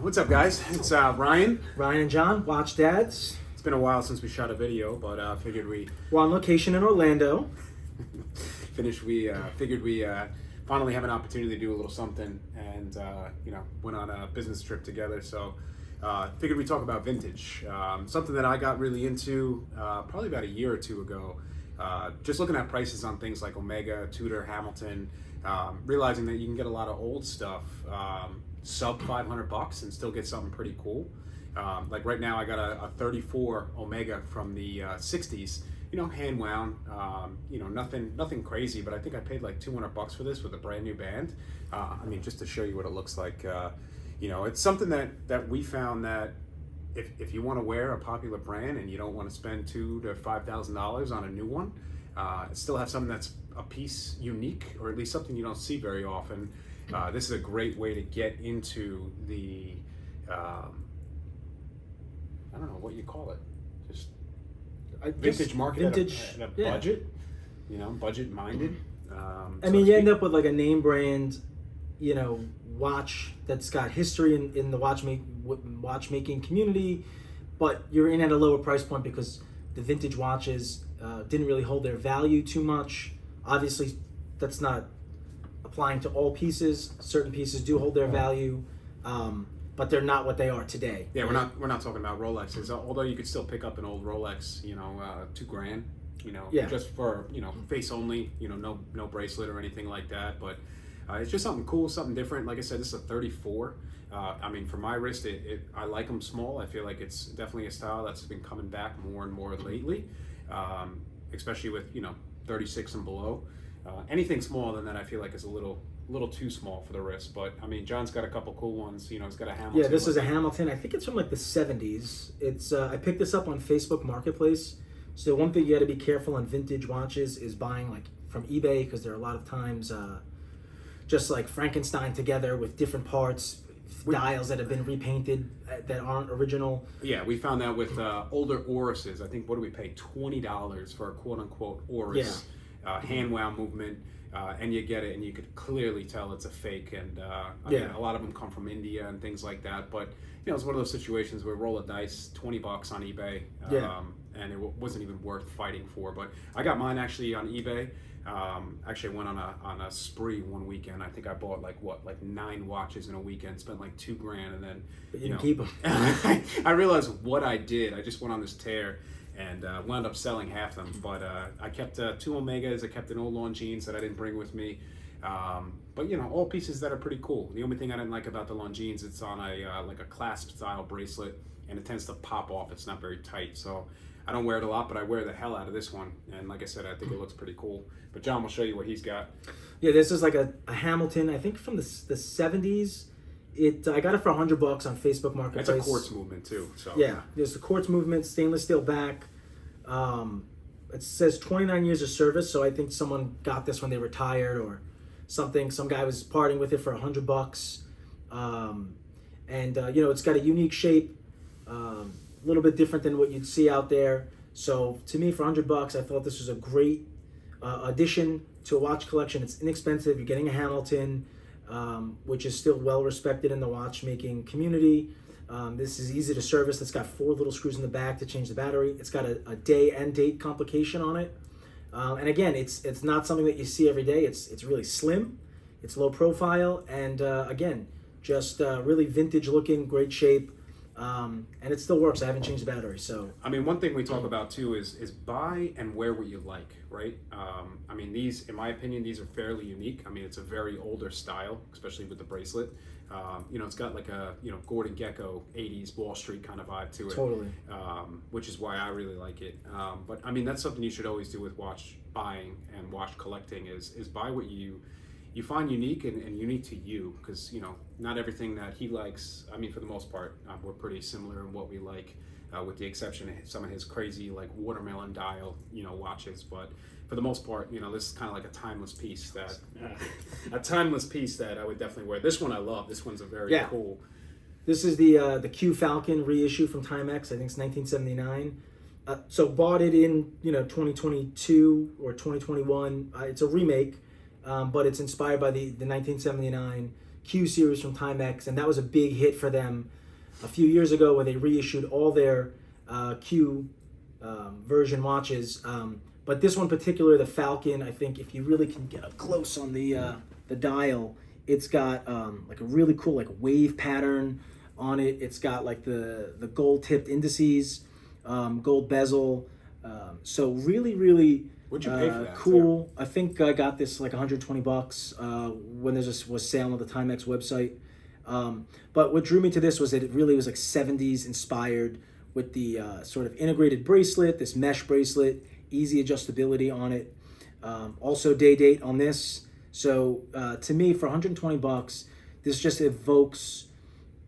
What's up, guys? It's Ryan. Ryan and John, Watch Dads. It's been a while since we shot a video, but figured We're on location in Orlando. figured we finally have an opportunity to do a little something, and went on a business trip together. So figured we'd talk about vintage, something that I got really into probably about a year or two ago. Just looking at prices on things like Omega, Tudor, Hamilton, realizing that you can get a lot of old stuff sub $500 and still get something pretty cool. Like right now I got a 34 Omega from the 60s, hand wound, nothing crazy, but I think I paid like $200 for this with a brand new band. Just to show you what it looks like, it's something that we found that if you want to wear a popular brand and you don't want to spend $2,000 to $5,000 on a new one, still have something that's a piece unique, or at least something you don't see very often. This is a great way to get into the I don't know what you call it, just vintage market, vintage, at a budget, budget minded. You end up with like a name brand, watch that's got history in the watchmaking community, but you're in at a lower price point because the vintage watches didn't really hold their value too much. Obviously, that's not applying to all pieces. Certain pieces do hold their value, but they're not what they are today. Yeah, we're not talking about Rolexes. Although you could still pick up an old Rolex, $2,000, just for face only, no bracelet or anything like that. But it's just something cool, something different. Like I said, this is a 34. For my wrist, I like them small. I feel like it's definitely a style that's been coming back more and more lately, especially with 36 and below. Anything smaller than that, I feel like is a little too small for the wrist. But John's got a couple cool ones. He's got a Hamilton. Yeah, this is a Hamilton. I think it's from like the 70s. It's I picked this up on Facebook Marketplace. So one thing you got to be careful on vintage watches is buying like from eBay, because there are a lot of times just like Frankenstein together with different parts, dials that have been repainted that aren't original. Yeah, we found that with older Orises. I think, what do we pay? $20 for a quote-unquote Oris. Yeah. Hand wound movement, and you get it, and you could clearly tell it's a fake. And a lot of them come from India and things like that. But it's one of those situations where roll a dice, $20 on eBay, and it wasn't even worth fighting for. But I got mine actually on eBay. Actually, I went on a spree one weekend. I think I bought like 9 watches in a weekend, spent like $2,000, and then but you didn't keep them. I realized what I did. I just went on this tear and wound up selling half them. But I kept 2 Omegas. I kept an old Longines that I didn't bring with me. But all pieces that are pretty cool. The only thing I didn't like about the Longines, it's on a clasp style bracelet, and it tends to pop off. It's not very tight, so I don't wear it a lot, but I wear the hell out of this one. And like I said, I think it looks pretty cool. But John will show you what he's got. Yeah, this is like a Hamilton, I think from the 70s. I got it for $100 on Facebook Marketplace. It's a quartz movement too. So yeah, there's the quartz movement, stainless steel back. It says 29 years of service, so I think someone got this when they retired or something. Some guy was parting with it for $100. It's got a unique shape, a little bit different than what you'd see out there. So to me, for $100, I thought this was a great addition to a watch collection. It's inexpensive. You're getting a Hamilton, which is still well respected in the watchmaking community. This is easy to service. It's got 4 little screws in the back to change the battery. It's got a day and date complication on it. And again, it's not something that you see every day. It's really slim. It's low profile. And again, just really vintage looking, great shape. And it still works. I haven't changed the battery. So one thing we talk about too is buy and wear what you like, right? These, in my opinion, these are fairly unique. It's a very older style, especially with the bracelet. It's got like a Gordon Gekko 80s Wall Street kind of vibe to it. Totally. Which is why I really like it. But that's something you should always do with watch buying and watch collecting is buy what you find unique and unique to you, because not everything that he likes, for the most part, we're pretty similar in what we like, with the exception of some of his crazy like watermelon dial watches. But for the most part, this is kind of like a timeless piece that I would definitely wear. This one I love. This one's a very cool. This is the Q Falcon reissue from Timex. I think it's 1979. So bought it in 2022 or 2021. It's a remake. But it's inspired by the 1979 Q series from Timex, and that was a big hit for them a few years ago when they reissued all their Q version watches. But this one in particular, the Falcon, I think if you really can get up close on the dial, it's got like a really cool like wave pattern on it. It's got like the gold tipped indices, gold bezel. So really What'd you pay for that? cool. I think I got this like $120 when there was sale on the Timex website. But what drew me to this was that it really was like 70s inspired with the sort of integrated bracelet, this mesh bracelet, easy adjustability on it. Also day date on this. So to me, for $120, this just evokes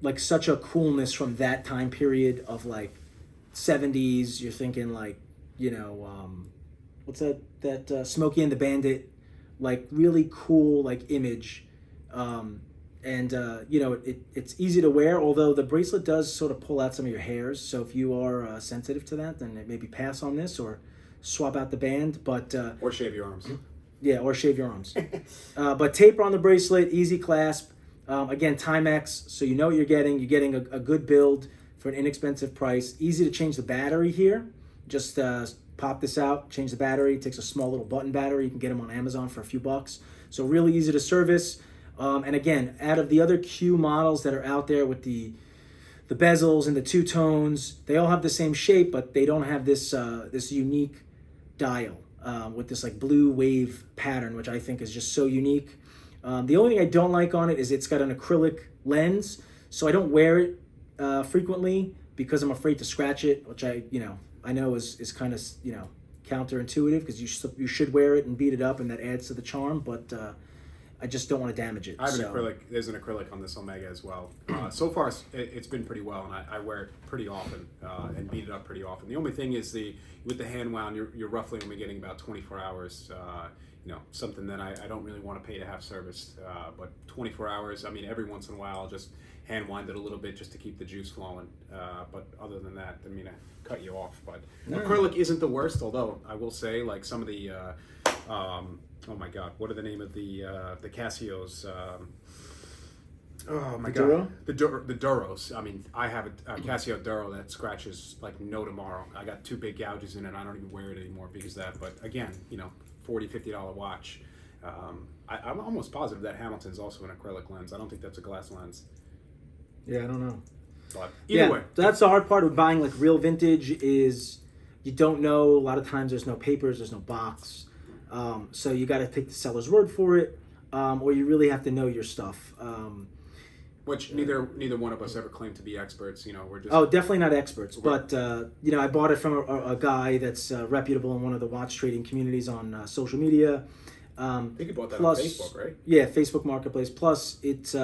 like such a coolness from that time period of like 70s. You're thinking like, you know, what's that Smokey and the Bandit, like really cool like image. You know, it's easy to wear, although the bracelet does sort of pull out some of your hairs. So if you are sensitive to that, then maybe pass on this or swap out the band. But Or shave your arms. yeah, or shave your arms. But taper on the bracelet, easy clasp. Again, Timex, so you know what you're getting. You're getting a good build for an inexpensive price. Easy to change the battery here. Just pop this out, change the battery. It takes a small little button battery. You can get them on Amazon for a few bucks. So really easy to service. And again, out of the other Q models that are out there with the bezels and the two tones, they all have the same shape, but they don't have this this unique dial with this like blue wave pattern, which I think is just so unique. The only thing I don't like on it is it's got an acrylic lens, so I don't wear it frequently because I'm afraid to scratch it, which I know is kind of counterintuitive because you should wear it and beat it up, and that adds to the charm, but I just don't want to damage it. I have an acrylic. There's an acrylic on this Omega as well. So far, it's been pretty well, and I wear it pretty often and beat it up pretty often. The only thing is with the hand wound, you're roughly only getting about 24 hours. Something that I don't really want to pay to have serviced. But 24 hours. I mean, every once in a while, I'll just hand wind it a little bit just to keep the juice flowing. But other than that, I mean, I cut you off. But acrylic isn't the worst. Although I will say, like some of the oh my God! What are the name of the Casios? Oh my God! Duro? The Duros. I mean, I have a Casio Duro that scratches like no tomorrow. I got two big gouges in it. I don't even wear it anymore because of that. But again, $40, $50 watch. I'm almost positive that Hamilton's also an acrylic lens. I don't think that's a glass lens. Yeah, I don't know. But either way, that's the hard part of buying like real vintage is you don't know. A lot of times there's no papers, there's no box. So you got to take the seller's word for it, or you really have to know your stuff. Which neither one of us ever claim to be experts. We're just definitely not experts. But I bought it from a guy that's reputable in one of the watch trading communities on social media. I think you bought that on Facebook, right? Yeah, Facebook Marketplace. Plus, it's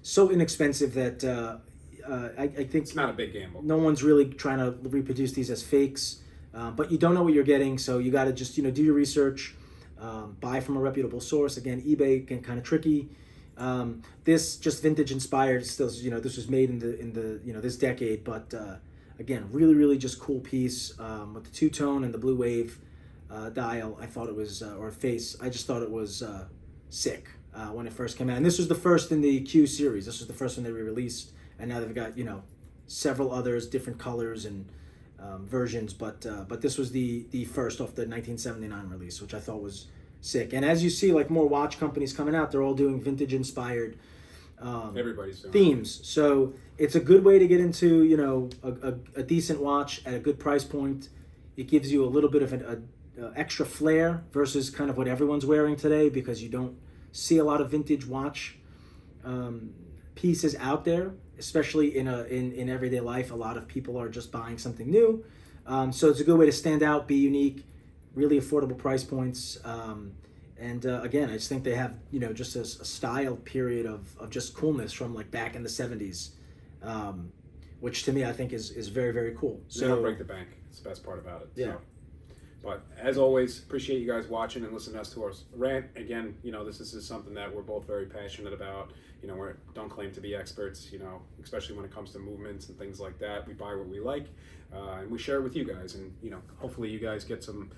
so inexpensive that I think it's not a big gamble. No one's really trying to reproduce these as fakes. But you don't know what you're getting, so you got to just do your research, buy from a reputable source. Again, eBay can kind of tricky. This just vintage inspired. Still, this was made in the this decade, but again, really just cool piece with the two tone and the blue wave dial. I thought it was or face. I just thought it was sick when it first came out. And this was the first in the Q series. This was the first one they re-released, and now they've got several others, different colors and versions, but this was the first off the 1979 release, which I thought was sick. And as you see, like more watch companies coming out, they're all doing vintage inspired everybody's doing themes. So it's a good way to get into a decent watch at a good price point. It gives you a little bit of an extra flair versus kind of what everyone's wearing today, because you don't see a lot of vintage watch pieces out there, especially in everyday life. A lot of people are just buying something new, so it's a good way to stand out, be unique, really affordable price points, and again, I just think they have just a style period of just coolness from like back in the 70s, which to me I think is very, very cool. So don't break the bank. It's the best part about it. Yeah. So. But as always, appreciate you guys watching and listening to us to our rant. Again, this is something that we're both very passionate about. We don't claim to be experts, especially when it comes to movements and things like that. We buy what we like, and we share it with you guys. And hopefully you guys get some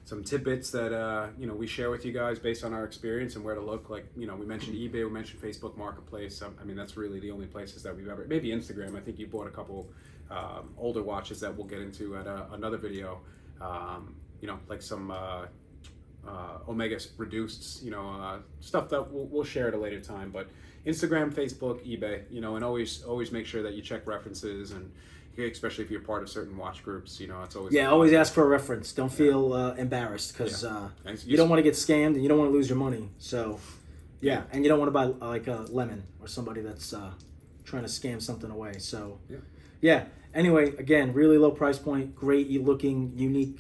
some tidbits that you know, we share with you guys based on our experience and where to look. Like, you know, we mentioned eBay, we mentioned Facebook Marketplace. I mean, that's really the only places that we've ever, maybe Instagram. I think you bought a couple older watches that we'll get into at another video. You know, like some Omega reduced, you know, stuff that we'll share at a later time. But Instagram, Facebook, eBay, you know, and always make sure that you check references, and especially if you're part of certain watch groups, you know, it's always always ask for a reference. Don't feel embarrassed, because you don't want to get scammed and you don't want to lose your money. So and you don't want to buy like a Lemon or somebody that's trying to scam something away. So anyway, again, really low price point, great looking, unique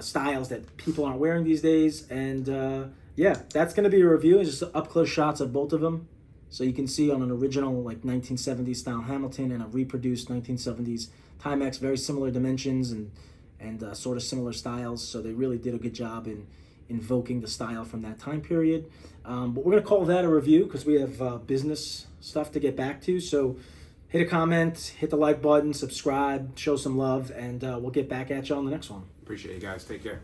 styles that people aren't wearing these days. And that's going to be a review. It's just up close shots of both of them, so you can see on an original like 1970s style Hamilton and a reproduced 1970s Timex, very similar dimensions and sort of similar styles. So they really did a good job in invoking the style from that time period. But we're going to call that a review because we have business stuff to get back to. So hit a comment, hit the like button, subscribe, show some love, and we'll get back at you on the next one. Appreciate you guys. Take care.